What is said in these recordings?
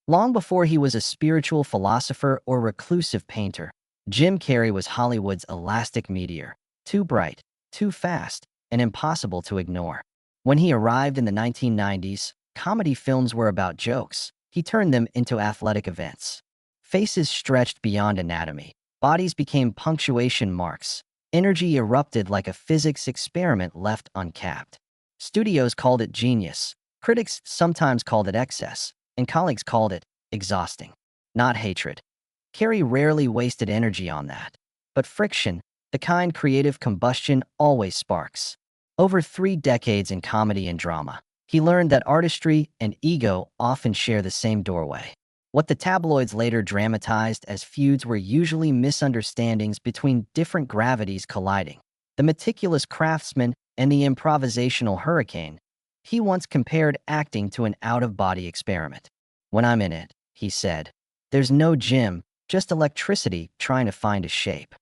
Long before he was a spiritual philosopher or reclusive painter, Jim Carrey was Hollywood's elastic meteor, too bright, too fast, and impossible to ignore. When he arrived in the 1990s, comedy films were about jokes. He turned them into athletic events. Faces stretched beyond anatomy. Bodies became punctuation marks. Energy erupted like a physics experiment left uncapped. Studios called it genius. Critics sometimes called it excess, and colleagues called it exhausting, not hatred. Carrey rarely wasted energy on that. But friction, the kind creative combustion always sparks. Over 3 decades in comedy and drama, he learned that artistry and ego often share the same doorway. What the tabloids later dramatized as feuds were usually misunderstandings between different gravities colliding. The meticulous craftsman and the improvisational hurricane. He once compared acting to an out-of-body experiment. "When I'm in it," he said, "there's no Jim, just electricity trying to find a shape."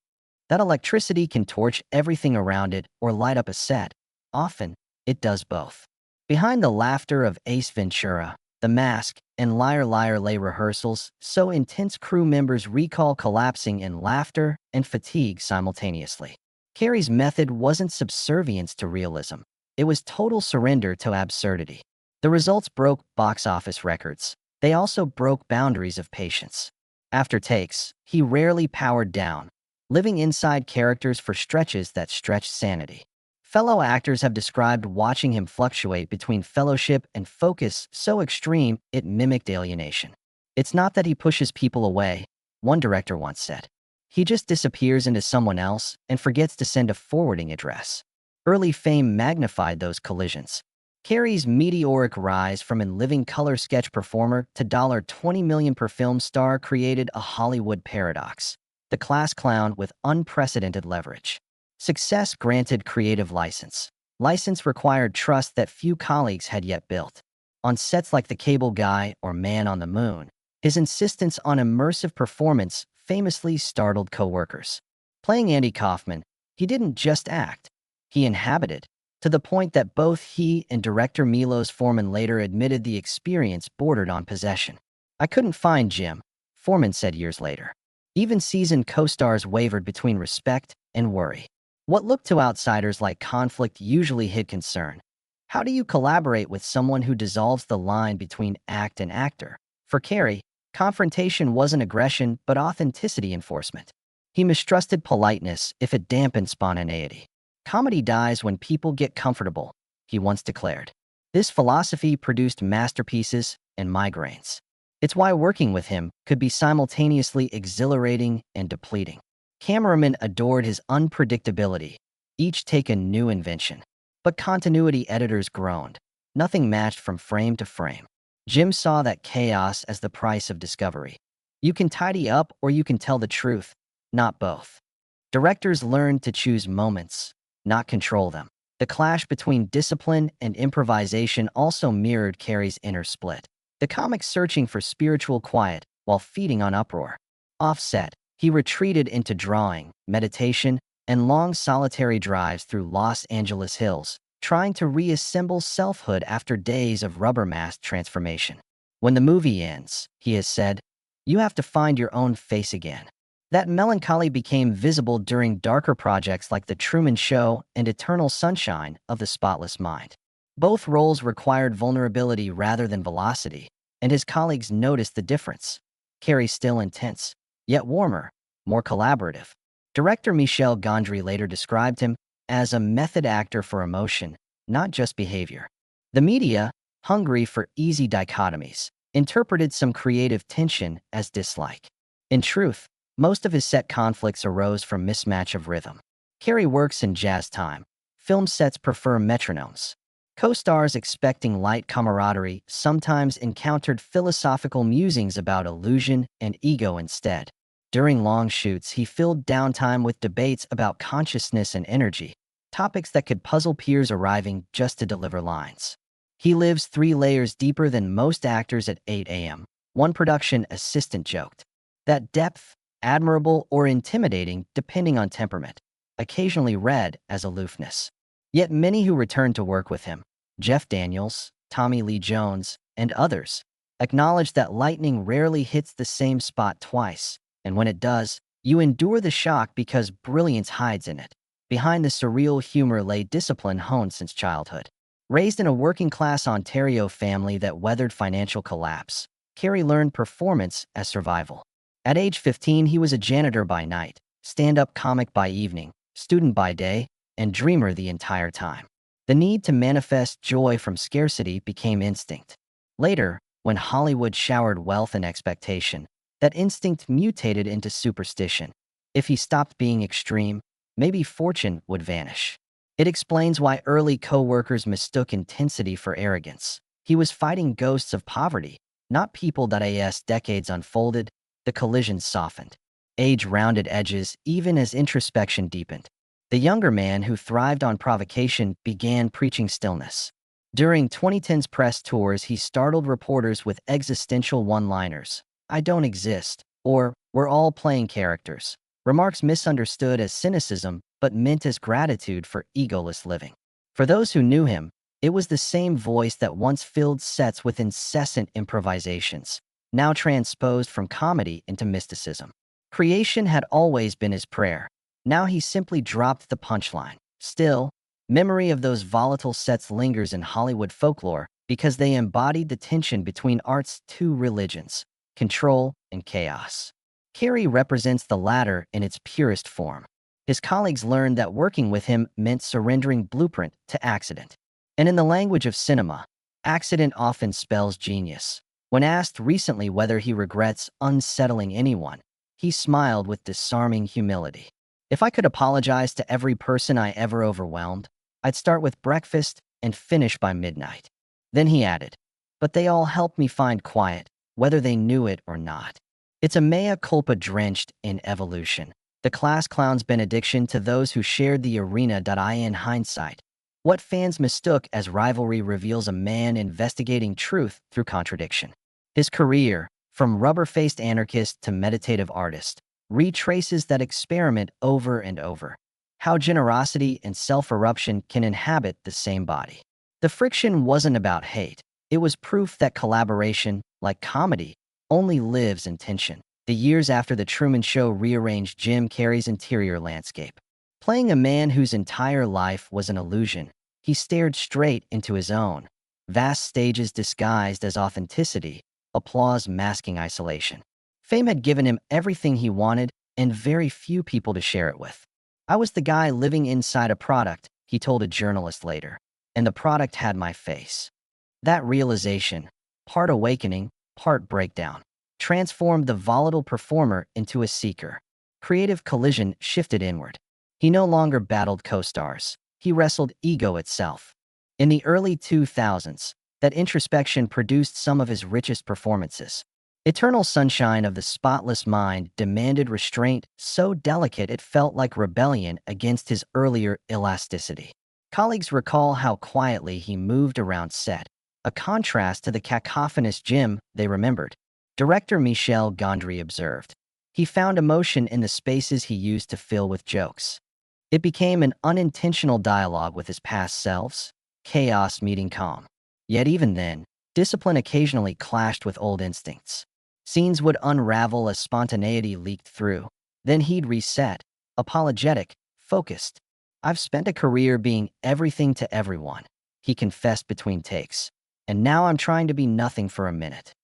That electricity can torch everything around it or light up a set. Often, it does both. Behind the laughter of Ace Ventura, The Mask, and Liar Liar Lay rehearsals, so intense crew members recall collapsing in laughter and fatigue simultaneously. Carrey's method wasn't subservience to realism. It was total surrender to absurdity. The results broke box office records. They also broke boundaries of patience. After takes, he rarely powered down, living inside characters for stretches that stretched sanity. Fellow actors have described watching him fluctuate between fellowship and focus so extreme it mimicked alienation. "It's not that he pushes people away," one director once said. "He just disappears into someone else and forgets to send a forwarding address." Early fame magnified those collisions. Carrey's meteoric rise from a living color sketch performer to $20 million per film star created a Hollywood paradox. The class clown with unprecedented leverage. Success granted creative license. License required trust that few colleagues had yet built. On sets like The Cable Guy or Man on the Moon, his insistence on immersive performance famously startled coworkers. Playing Andy Kaufman, he didn't just act, he inhabited, to the point that both he and director Milos Forman later admitted the experience bordered on possession. "I couldn't find Jim," Forman said years later. Even seasoned co-stars wavered between respect and worry. What looked to outsiders like conflict usually hid concern. How do you collaborate with someone who dissolves the line between act and actor? For Carrey, confrontation wasn't aggression but authenticity enforcement. He mistrusted politeness if it dampened spontaneity. "Comedy dies when people get comfortable," he once declared. This philosophy produced masterpieces and migraines. It's why working with him could be simultaneously exhilarating and depleting. Cameramen adored his unpredictability, each take a new invention. But continuity editors groaned. Nothing matched from frame to frame. Jim saw that chaos as the price of discovery. You can tidy up or you can tell the truth, not both. Directors learned to choose moments, not control them. The clash between discipline and improvisation also mirrored Carrey's inner split. The comic searching for spiritual quiet while feeding on uproar. Offset, he retreated into drawing, meditation, and long solitary drives through Los Angeles hills, trying to reassemble selfhood after days of rubber-masked transformation. "When the movie ends," he has said, "you have to find your own face again." That melancholy became visible during darker projects like The Truman Show and Eternal Sunshine of the Spotless Mind. Both roles required vulnerability rather than velocity, and his colleagues noticed the difference. Carrey still intense, yet warmer, more collaborative. Director Michel Gondry later described him as a method actor for emotion, not just behavior. The media, hungry for easy dichotomies, interpreted some creative tension as dislike. In truth, most of his set conflicts arose from mismatch of rhythm. Carrey works in jazz time. Film sets prefer metronomes. Co-stars expecting light camaraderie sometimes encountered philosophical musings about illusion and ego instead. During long shoots, he filled downtime with debates about consciousness and energy, topics that could puzzle peers arriving just to deliver lines. "He lives 3 layers deeper than most actors at 8 a.m., one production assistant joked. That depth, admirable or intimidating depending on temperament, occasionally read as aloofness. Yet many who returned to work with him, Jeff Daniels, Tommy Lee Jones, and others, Acknowledge that lightning rarely hits the same spot twice, and when it does, you endure the shock because brilliance hides in it. Behind the surreal humor lay discipline honed since childhood. Raised in a working-class Ontario family that weathered financial collapse, Carrey learned performance as survival. At age 15, he was a janitor by night, stand-up comic by evening, student by day, and dreamer the entire time. The need to manifest joy from scarcity became instinct. Later, when Hollywood showered wealth and expectation, that instinct mutated into superstition. If he stopped being extreme, maybe fortune would vanish. It explains why early co-workers mistook intensity for arrogance. He was fighting ghosts of poverty, not people. As decades unfolded, the collisions softened. Age rounded edges even as introspection deepened. The younger man who thrived on provocation began preaching stillness. During 2010's press tours, he startled reporters with existential one-liners. "I don't exist," or "We're all playing characters." Remarks misunderstood as cynicism, but meant as gratitude for egoless living. For those who knew him, it was the same voice that once filled sets with incessant improvisations, now transposed from comedy into mysticism. Creation had always been his prayer. Now he simply dropped the punchline. Still, memory of those volatile sets lingers in Hollywood folklore because they embodied the tension between art's two religions, control and chaos. Carrey represents the latter in its purest form. His colleagues learned that working with him meant surrendering blueprint to accident. And in the language of cinema, accident often spells genius. When asked recently whether he regrets unsettling anyone, he smiled with disarming humility. "If I could apologize to every person I ever overwhelmed, I'd start with breakfast and finish by midnight." Then he added, "But they all helped me find quiet, whether they knew it or not." It's a mea culpa drenched in evolution. The class clown's benediction to those who shared the arena. In hindsight, what fans mistook as rivalry reveals a man investigating truth through contradiction. His career, from rubber-faced anarchist to meditative artist, retraces that experiment over and over. How generosity and self-eruption can inhabit the same body. The friction wasn't about hate. It was proof that collaboration, like comedy, only lives in tension. The years after The Truman Show rearranged Jim Carrey's interior landscape. Playing a man whose entire life was an illusion, he stared straight into his own. Vast stages disguised as authenticity, applause masking isolation. Fame had given him everything he wanted and very few people to share it with. "I was the guy living inside a product," he told a journalist later, "and the product had my face." That realization, part awakening, part breakdown, transformed the volatile performer into a seeker. Creative collision shifted inward. He no longer battled co-stars. He wrestled ego itself. In the early 2000s, that introspection produced some of his richest performances. Eternal Sunshine of the Spotless Mind demanded restraint so delicate it felt like rebellion against his earlier elasticity. Colleagues recall how quietly he moved around set, a contrast to the cacophonous Jim they remembered. Director Michel Gondry observed, "He found emotion in the spaces he used to fill with jokes." It became an unintentional dialogue with his past selves, chaos meeting calm. Yet even then, discipline occasionally clashed with old instincts. Scenes would unravel as spontaneity leaked through. Then he'd reset, apologetic, focused. "I've spent a career being everything to everyone," he confessed between takes. "And now I'm trying to be nothing for a minute."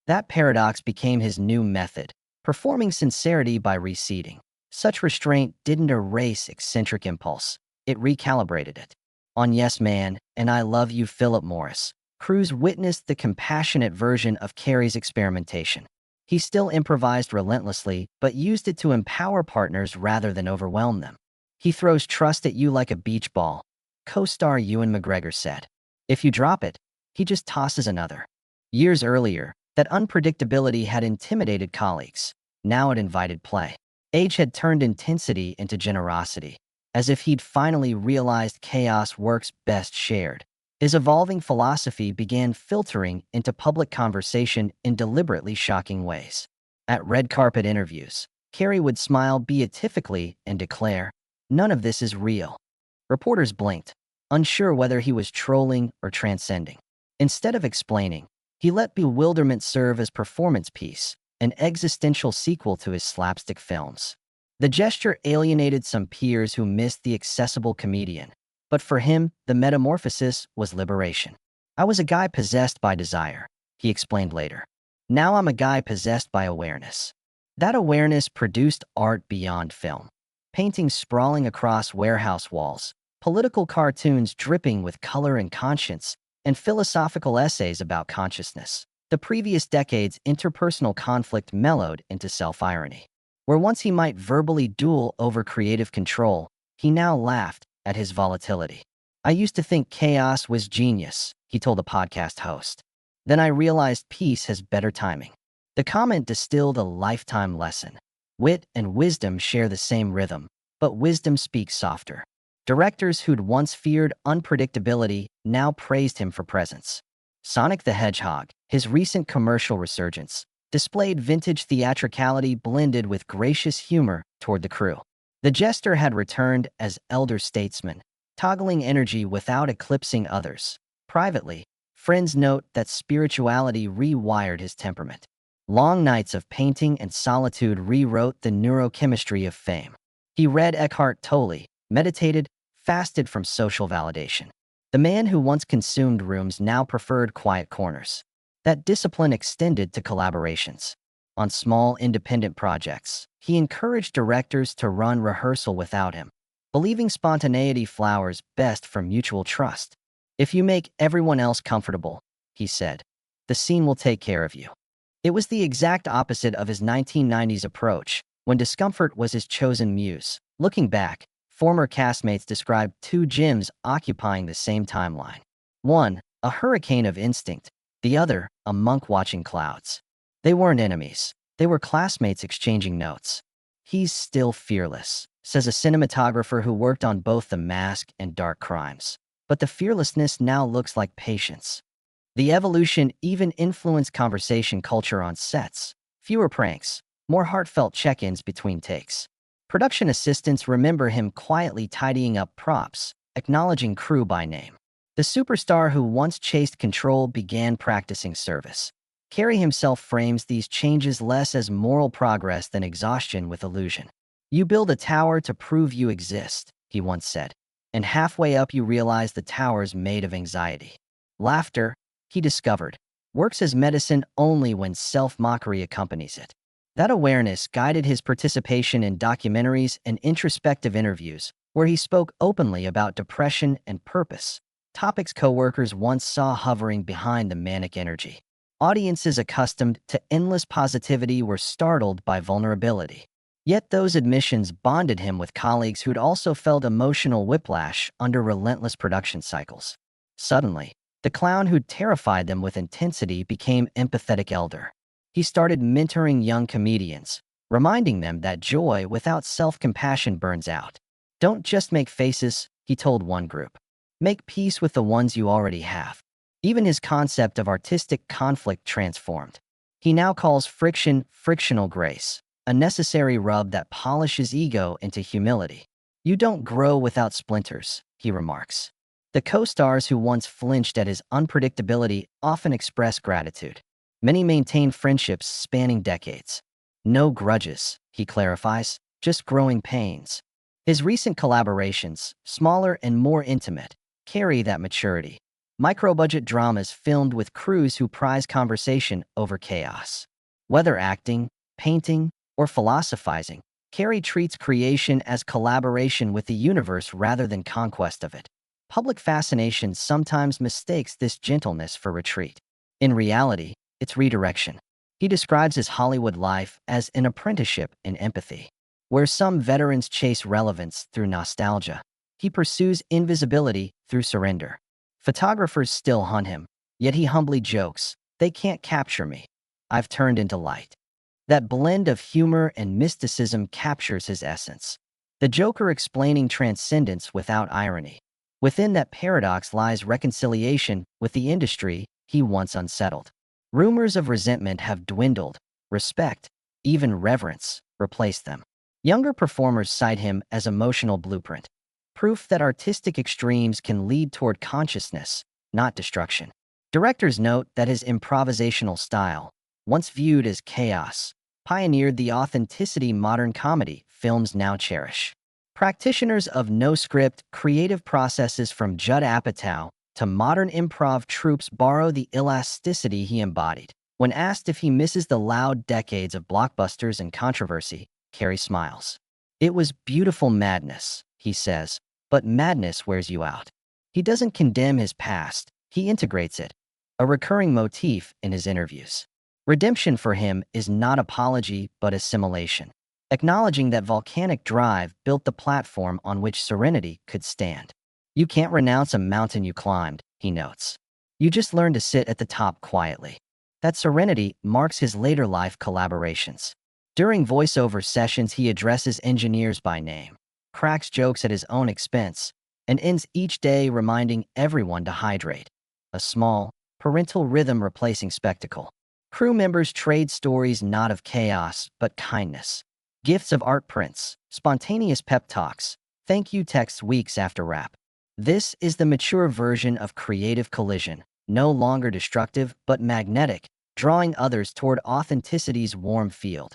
That paradox became his new method, performing sincerity by receding. Such restraint didn't erase eccentric impulse. It recalibrated it. On Yes Man and I Love You, Philip Morris, Cruise witnessed the compassionate version of Carrey's experimentation. He still improvised relentlessly, but used it to empower partners rather than overwhelm them. "He throws trust at you like a beach ball," co-star Ewan McGregor said. "If you drop it, he just tosses another." Years earlier, that unpredictability had intimidated colleagues. Now it invited play. Age had turned intensity into generosity, as if he'd finally realized chaos works best shared. His evolving philosophy began filtering into public conversation in deliberately shocking ways. At red carpet interviews, Carrey would smile beatifically and declare, "None of this is real." Reporters blinked, unsure whether he was trolling or transcending. Instead of explaining, He let bewilderment serve as performance piece, an existential sequel to his slapstick films. The gesture alienated some peers who missed the accessible comedian, but for him, the metamorphosis was liberation. "I was a guy possessed by desire," he explained later. "Now I'm a guy possessed by awareness." That awareness produced art beyond film. Paintings sprawling across warehouse walls, political cartoons dripping with color and conscience, and philosophical essays about consciousness. The previous decade's interpersonal conflict mellowed into self-irony. Where once he might verbally duel over creative control, he now laughed at his volatility. "I used to think chaos was genius," he told a podcast host. "Then I realized peace has better timing." The comment distilled a lifetime lesson. Wit and wisdom share the same rhythm, but wisdom speaks softer. Directors who'd once feared unpredictability now praised him for presence. Sonic the Hedgehog, his recent commercial resurgence, displayed vintage theatricality blended with gracious humor toward the crew. The jester had returned as elder statesman, toggling energy without eclipsing others. Privately, friends note that spirituality rewired his temperament. Long nights of painting and solitude rewrote the neurochemistry of fame. He read Eckhart Tolle, meditated, fasted from social validation. The man who once consumed rooms now preferred quiet corners. That discipline extended to collaborations. On small, independent projects, he encouraged directors to run rehearsal without him, believing spontaneity flowers best from mutual trust. "If you make everyone else comfortable," he said, "the scene will take care of you." It was the exact opposite of his 1990s approach, when discomfort was his chosen muse. Looking back, former castmates described two Jims occupying the same timeline. One, a hurricane of instinct, the other, a monk watching clouds. They weren't enemies. They were classmates exchanging notes. "He's still fearless," says a cinematographer who worked on both The Mask and Dark Crimes. "But the fearlessness now looks like patience." The evolution even influenced conversation culture on sets. Fewer pranks, more heartfelt check-ins between takes. Production assistants remember him quietly tidying up props, acknowledging crew by name. The superstar who once chased control began practicing service. Carrey himself frames these changes less as moral progress than exhaustion with illusion. "You build a tower to prove you exist," he once said, "and halfway up you realize the tower's made of anxiety." Laughter, he discovered, works as medicine only when self-mockery accompanies it. That awareness guided his participation in documentaries and introspective interviews, where he spoke openly about depression and purpose, topics coworkers once saw hovering behind the manic energy. Audiences accustomed to endless positivity were startled by vulnerability. Yet those admissions bonded him with colleagues who'd also felt emotional whiplash under relentless production cycles. Suddenly, the clown who'd terrified them with intensity became empathetic elder. He started mentoring young comedians, reminding them that joy without self-compassion burns out. "Don't just make faces," he told one group. "Make peace with the ones you already have." Even his concept of artistic conflict transformed. He now calls friction frictional grace, a necessary rub that polishes ego into humility. "You don't grow without splinters," he remarks. The co-stars who once flinched at his unpredictability often express gratitude. Many maintain friendships spanning decades. "No grudges," he clarifies, "just growing pains." His recent collaborations, smaller and more intimate, carry that maturity. Micro-budget dramas filmed with crews who prize conversation over chaos. Whether acting, painting, or philosophizing, Carrey treats creation as collaboration with the universe rather than conquest of it. Public fascination sometimes mistakes this gentleness for retreat. In reality, it's redirection. He describes his Hollywood life as an apprenticeship in empathy. Where some veterans chase relevance through nostalgia, he pursues invisibility through surrender. Photographers still hunt him, yet he humbly jokes, "They can't capture me. I've turned into light." That blend of humor and mysticism captures his essence. The Joker explaining transcendence without irony. Within that paradox lies reconciliation with the industry he once unsettled. Rumors of resentment have dwindled. Respect, even reverence, replaced them. Younger performers cite him as emotional blueprint. Proof that artistic extremes can lead toward consciousness, not destruction. Directors note that his improvisational style, once viewed as chaos, pioneered the authenticity modern comedy films now cherish. Practitioners of no-script, creative processes from Judd Apatow to modern improv troupes borrow the elasticity he embodied. When asked if he misses the loud decades of blockbusters and controversy, Carrey smiles. "It was beautiful madness," he says, "but madness wears you out." He doesn't condemn his past, he integrates it, a recurring motif in his interviews. Redemption for him is not apology but assimilation, acknowledging that volcanic drive built the platform on which serenity could stand. "You can't renounce a mountain you climbed," he notes. "You just learn to sit at the top quietly." That serenity marks his later life collaborations. During voiceover sessions, he addresses engineers by name, cracks jokes at his own expense, and ends each day reminding everyone to hydrate. A small, parental rhythm replacing spectacle. Crew members trade stories not of chaos, but kindness. Gifts of art prints, spontaneous pep talks, thank you texts weeks after wrap. This is the mature version of creative collision, no longer destructive but magnetic, drawing others toward authenticity's warm field.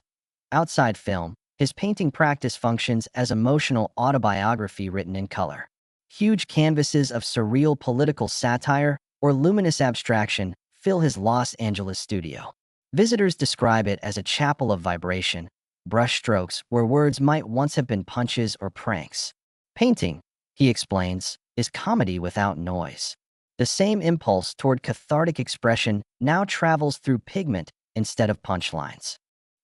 Outside film, his painting practice functions as emotional autobiography written in color. Huge canvases of surreal political satire or luminous abstraction fill his Los Angeles studio. Visitors describe it as a chapel of vibration, brushstrokes where words might once have been punches or pranks. Painting, he explains, is comedy without noise. The same impulse toward cathartic expression now travels through pigment instead of punchlines.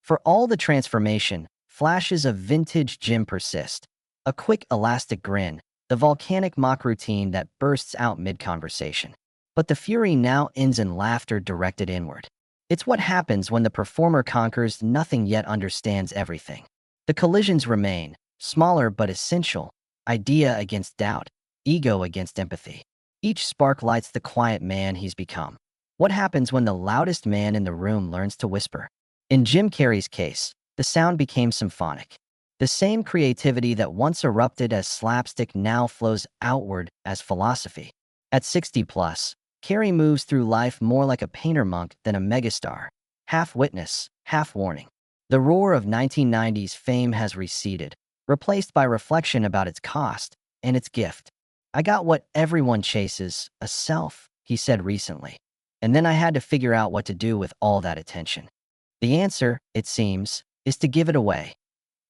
For all the transformation, flashes of vintage Jim persist. A quick elastic grin, the volcanic mock routine that bursts out mid-conversation. But the fury now ends in laughter directed inward. It's what happens when the performer conquers nothing yet understands everything. The collisions remain, smaller but essential, idea against doubt, ego against empathy. Each spark lights the quiet man he's become. What happens when the loudest man in the room learns to whisper? In Jim Carrey's case, the sound became symphonic. The same creativity that once erupted as slapstick now flows outward as philosophy. At 60 plus, Carrey moves through life more like a painter monk than a megastar, half witness, half warning. The roar of 1990s fame has receded, replaced by reflection about its cost and its gift. "I got what everyone chases, a self," he said recently. "And then I had to figure out what to do with all that attention." The answer, it seems, is to give it away.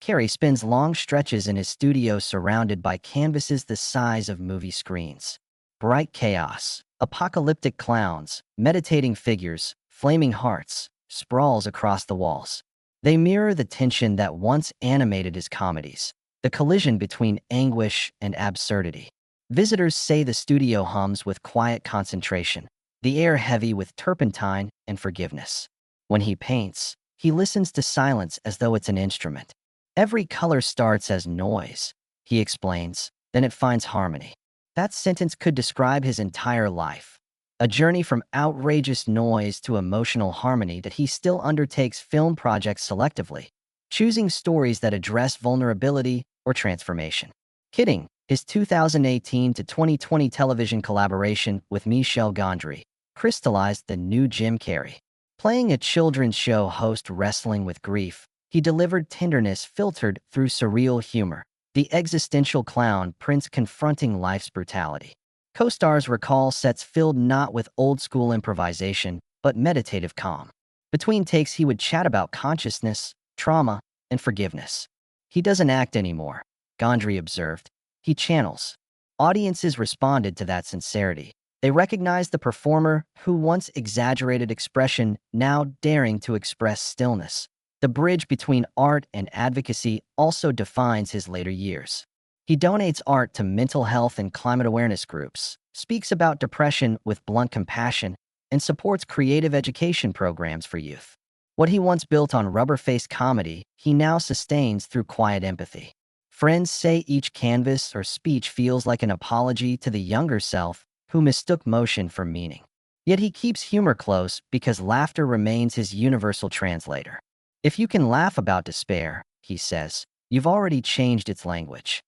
Carrey spends long stretches in his studio surrounded by canvases the size of movie screens. Bright chaos, apocalyptic clowns, meditating figures, flaming hearts, sprawls across the walls. They mirror the tension that once animated his comedies, the collision between anguish and absurdity. Visitors say the studio hums with quiet concentration, the air heavy with turpentine and forgiveness. When he paints, he listens to silence as though it's an instrument. "Every color starts as noise," he explains, "then it finds harmony." That sentence could describe his entire life. A journey from outrageous noise to emotional harmony that he still undertakes film projects selectively, choosing stories that address vulnerability or transformation. Kidding, his 2018 to 2020 television collaboration with Michel Gondry crystallized the new Jim Carrey. Playing a children's show host wrestling with grief, he delivered tenderness filtered through surreal humor. The existential clown Prince confronting life's brutality. Co-stars recall sets filled not with old-school improvisation, but meditative calm. Between takes, he would chat about consciousness, trauma, and forgiveness. "He doesn't act anymore," Gondry observed. "He channels." Audiences responded to that sincerity. They recognized the performer who once exaggerated expression, now daring to express stillness. The bridge between art and advocacy also defines his later years. He donates art to mental health and climate awareness groups, speaks about depression with blunt compassion, and supports creative education programs for youth. What he once built on rubber-faced comedy, he now sustains through quiet empathy. Friends say each canvas or speech feels like an apology to the younger self who mistook motion for meaning. Yet he keeps humor close because laughter remains his universal translator. "If you can laugh about despair," he says, "you've already changed its language."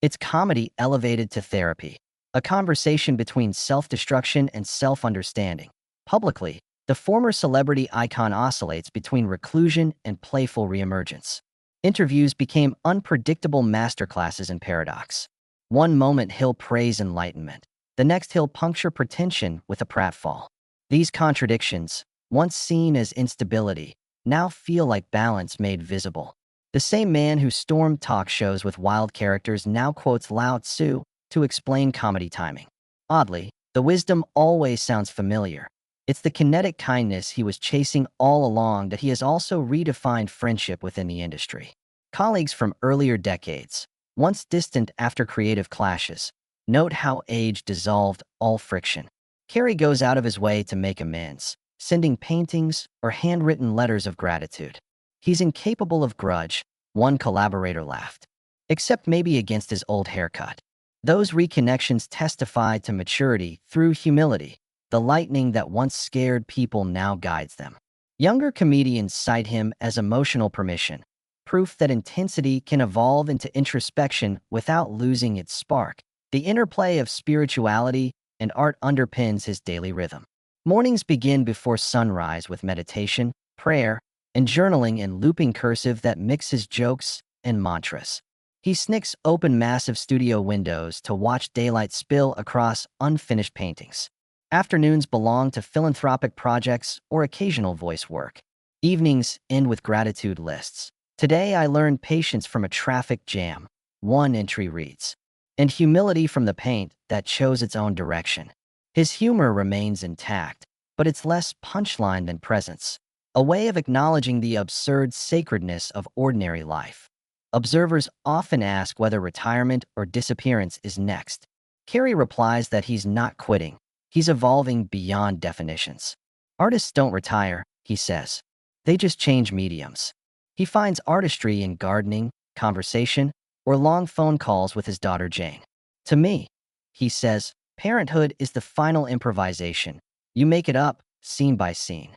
It's comedy elevated to therapy, a conversation between self-destruction and self-understanding. Publicly, the former celebrity icon oscillates between reclusion and playful reemergence. Interviews became unpredictable masterclasses in paradox. One moment he'll praise enlightenment, the next he'll puncture pretension with a pratfall. These contradictions, once seen as instability, now feel like balance made visible. The same man who stormed talk shows with wild characters now quotes Lao Tzu to explain comedy timing. Oddly, the wisdom always sounds familiar. It's the kinetic kindness he was chasing all along that he has also redefined friendship within the industry. Colleagues from earlier decades, once distant after creative clashes, note how age dissolved all friction. Carrey goes out of his way to make amends, sending paintings or handwritten letters of gratitude. He's incapable of grudge, one collaborator laughed. Except maybe against his old haircut. Those reconnections testify to maturity through humility. The lightning that once scared people now guides them. Younger comedians cite him as emotional permission, proof that intensity can evolve into introspection without losing its spark. The interplay of spirituality and art underpins his daily rhythm. Mornings begin before sunrise with meditation, prayer, and journaling in looping cursive that mixes jokes and mantras. He snicks open massive studio windows to watch daylight spill across unfinished paintings. Afternoons belong to philanthropic projects or occasional voice work. Evenings end with gratitude lists. Today I learned patience from a traffic jam, one entry reads, and humility from the paint that chose its own direction. His humor remains intact, but it's less punchline than presence, a way of acknowledging the absurd sacredness of ordinary life. Observers often ask whether retirement or disappearance is next. Carrey replies that he's not quitting. He's evolving beyond definitions. Artists don't retire, he says. They just change mediums. He finds artistry in gardening, conversation, or long phone calls with his daughter Jane. To me, he says, parenthood is the final improvisation. You make it up, scene by scene.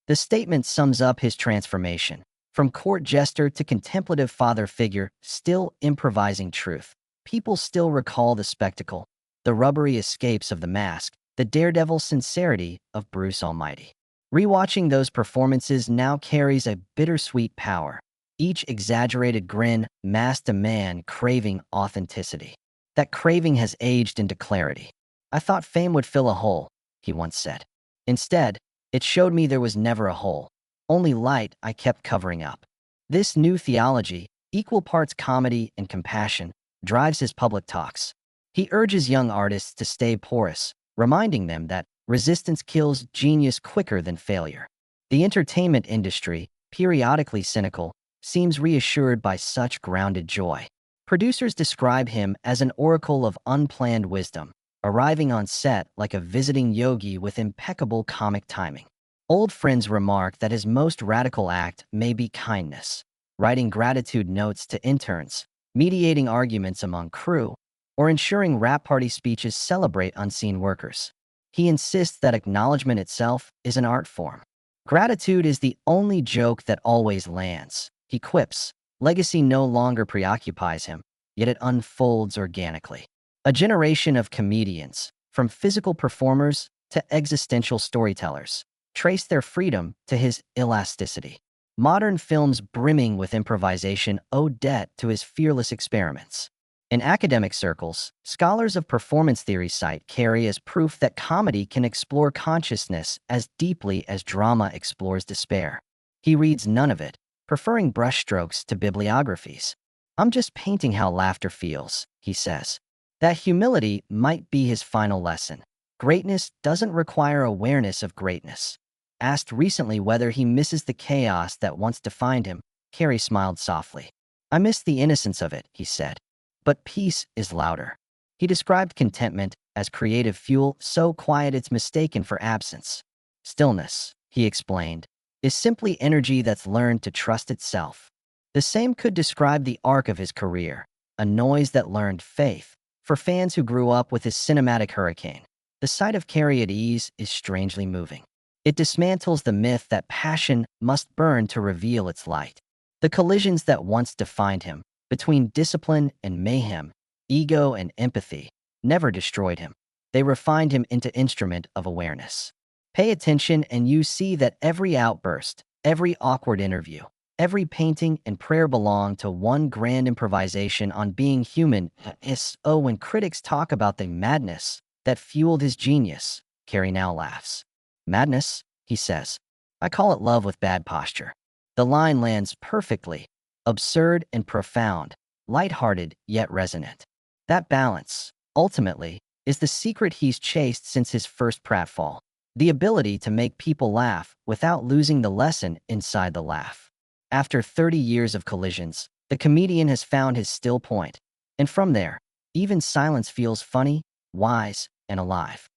The statement sums up his transformation. From court jester to contemplative father figure, still improvising truth. People still recall the spectacle, the rubbery escapes of the mask, the daredevil sincerity of Bruce Almighty. Rewatching those performances now carries a bittersweet power. Each exaggerated grin masked a man craving authenticity. That craving has aged into clarity. I thought fame would fill a hole, he once said. Instead, it showed me there was never a hole. Only light I kept covering up. This new theology, equal parts comedy and compassion, drives his public talks. He urges young artists to stay porous, reminding them that resistance kills genius quicker than failure. The entertainment industry, periodically cynical, seems reassured by such grounded joy. Producers describe him as an oracle of unplanned wisdom, arriving on set like a visiting yogi with impeccable comic timing. Old friends remark that his most radical act may be kindness, writing gratitude notes to interns, mediating arguments among crew, or ensuring wrap party speeches celebrate unseen workers. He insists that acknowledgement itself is an art form. Gratitude is the only joke that always lands, he quips. Legacy no longer preoccupies him, yet it unfolds organically. A generation of comedians, from physical performers to existential storytellers, trace their freedom to his elasticity. Modern films brimming with improvisation owe debt to his fearless experiments. In academic circles, scholars of performance theory cite Carrey as proof that comedy can explore consciousness as deeply as drama explores despair. He reads none of it, preferring brushstrokes to bibliographies. I'm just painting how laughter feels, he says. That humility might be his final lesson. Greatness doesn't require awareness of greatness. Asked recently whether he misses the chaos that once defined him, Carrey smiled softly. I miss the innocence of it, he said. But peace is louder. He described contentment as creative fuel so quiet it's mistaken for absence. Stillness, he explained, is simply energy that's learned to trust itself. The same could describe the arc of his career, a noise that learned faith. For fans who grew up with his cinematic hurricane, the sight of Carrey at ease is strangely moving. It dismantles the myth that passion must burn to reveal its light. The collisions that once defined him, between discipline and mayhem, ego and empathy, never destroyed him. They refined him into instrument of awareness. Pay attention and you see that every outburst, every awkward interview, every painting and prayer belong to one grand improvisation on being human. When critics talk about the madness that fueled his genius, Carrey now laughs. Madness, he says. I call it love with bad posture. The line lands perfectly, absurd and profound, lighthearted yet resonant. That balance, ultimately, is the secret he's chased since his first pratfall. The ability to make people laugh without losing the lesson inside the laugh. After 30 years of collisions, the comedian has found his still point. And from there, even silence feels funny, wise, and alive.